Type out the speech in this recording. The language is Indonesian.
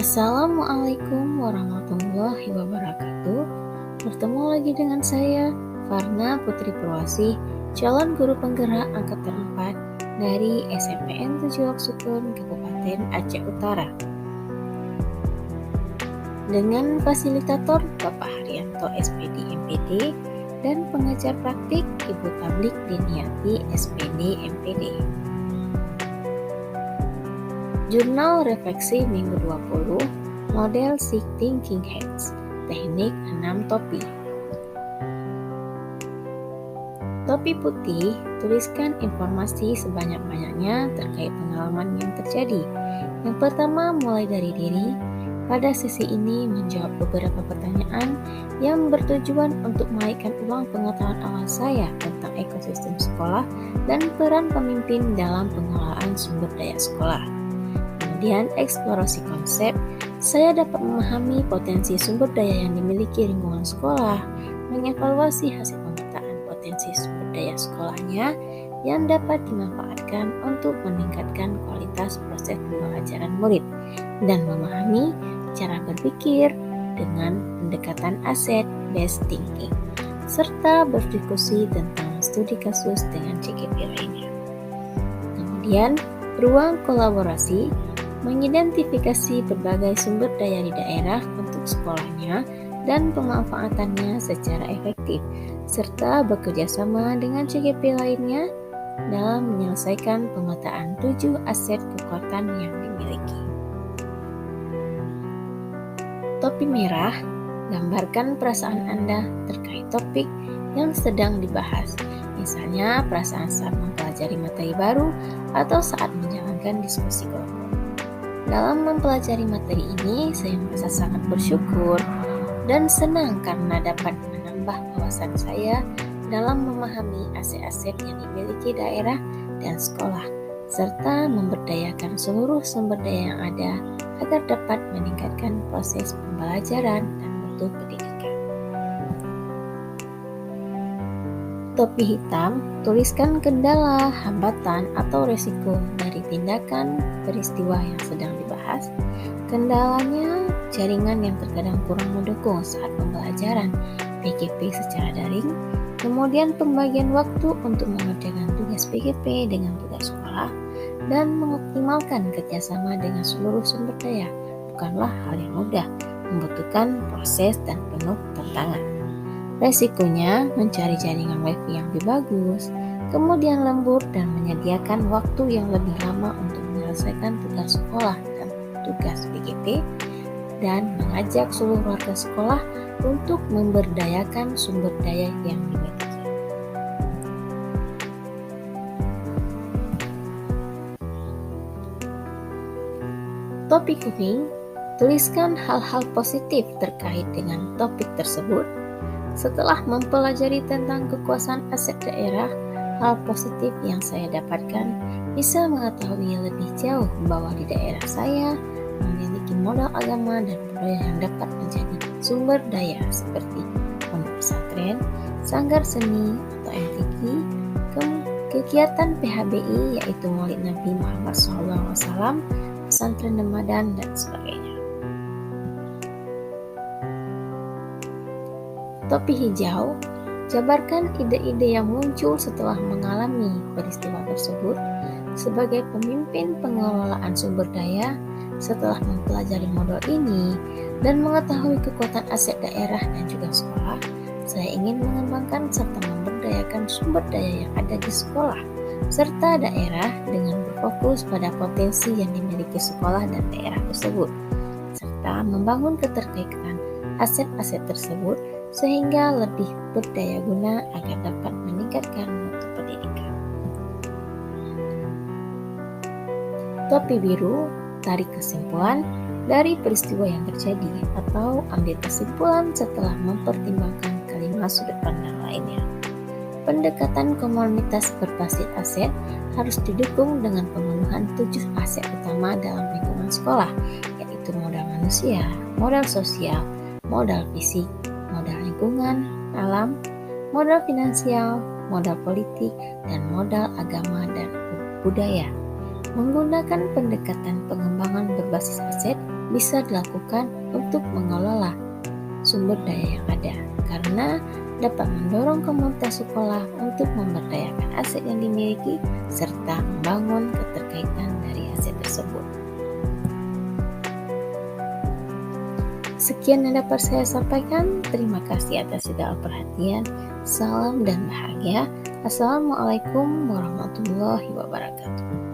Assalamualaikum warahmatullahi wabarakatuh. Bertemu lagi dengan saya, Farna Putri Purwasih, calon guru penggerak angkatan 4 dari SMPN 7 Sukun, Kabupaten Aceh Utara. Dengan fasilitator Bapak Haryanto SPD MPD dan pengajar praktik Ibu Tablik Diniati SPD MPD. Jurnal Refleksi Minggu 20, Model Sick Thinking Heads, Teknik 6 Topi. Topi putih, tuliskan informasi sebanyak-banyaknya terkait pengalaman yang terjadi. Yang pertama, mulai dari diri. Pada sesi ini menjawab beberapa pertanyaan yang bertujuan untuk mengaitkan ulang pengetahuan awal saya tentang ekosistem sekolah dan peran pemimpin dalam pengelolaan sumber daya sekolah. Kemudian eksplorasi konsep, saya dapat memahami potensi sumber daya yang dimiliki lingkungan sekolah, mengevaluasi hasil pemetaan potensi sumber daya sekolahnya yang dapat dimanfaatkan untuk meningkatkan kualitas proses pembelajaran murid, dan memahami cara berpikir dengan pendekatan asset-based thinking, serta berdiskusi tentang studi kasus dengan CGP lainnya. Kemudian, ruang kolaborasi, mengidentifikasi berbagai sumber daya di daerah untuk sekolahnya dan pemanfaatannya secara efektif, serta bekerja sama dengan CGP lainnya dalam menyelesaikan pemetaan 7 aset kekuatan yang dimiliki. Topi merah, gambarkan perasaan Anda terkait topik yang sedang dibahas, misalnya perasaan saat mempelajari materi baru atau saat menjalankan diskusi kelompok. Dalam mempelajari materi ini, saya merasa sangat bersyukur dan senang karena dapat menambah wawasan saya dalam memahami aset-aset yang dimiliki daerah dan sekolah, serta memberdayakan seluruh sumber daya yang ada agar dapat meningkatkan proses pembelajaran dan mutu pendidikan. Topi hitam, tuliskan kendala, hambatan, atau resiko dari tindakan peristiwa yang sedang dibahas. Kendalanya, jaringan yang terkadang kurang mendukung saat pembelajaran PGP secara daring, kemudian pembagian waktu untuk mengerjakan tugas PGP dengan tugas sekolah, dan mengoptimalkan kerjasama dengan seluruh sumber daya bukanlah hal yang mudah, membutuhkan proses dan penuh tantangan. Resikonya, mencari jaringan wifi yang lebih bagus, kemudian lembur dan menyediakan waktu yang lebih lama untuk menyelesaikan tugas sekolah dan tugas PGP, dan mengajak seluruh warga sekolah untuk memberdayakan sumber daya yang dimiliki. Topi kuning, tuliskan hal-hal positif terkait dengan topik tersebut. Setelah mempelajari tentang kekuasaan aset daerah, hal positif yang saya dapatkan bisa mengetahui lebih jauh bahwa di daerah saya memiliki modal agama dan budaya yang dapat menjadi sumber daya seperti pondok pesantren, sanggar seni atau MTQ, kegiatan PHBI yaitu Maulid Nabi Muhammad SAW, pesantren Ramadan, dan sebagainya. Topi hijau, jabarkan ide-ide yang muncul setelah mengalami peristiwa tersebut. Sebagai pemimpin pengelolaan sumber daya, setelah mempelajari model ini dan mengetahui kekuatan aset daerah dan juga sekolah, saya ingin mengembangkan serta memberdayakan sumber daya yang ada di sekolah serta daerah dengan berfokus pada potensi yang dimiliki sekolah dan daerah tersebut, serta membangun keterkaitan aset-aset tersebut sehingga lebih berdaya guna agar dapat meningkatkan mutu pendidikan. Topi biru, tarik kesimpulan dari peristiwa yang terjadi atau ambil kesimpulan setelah mempertimbangkan kelima sudut pandang lainnya. Pendekatan komunitas berbasis aset harus didukung dengan pemenuhan 7 aset utama dalam lingkungan sekolah, yaitu modal manusia, modal sosial, modal fisik, modal lingkungan, alam, modal finansial, modal politik, dan modal agama dan budaya. Menggunakan pendekatan pengembangan berbasis aset bisa dilakukan untuk mengelola sumber daya yang ada, karena dapat mendorong komunitas sekolah untuk memberdayakan aset yang dimiliki serta membangun keterkaitan dari aset tersebut. Sekian yang dapat saya sampaikan. Terima kasih atas segala perhatian. Salam dan bahagia. Assalamualaikum warahmatullahi wabarakatuh.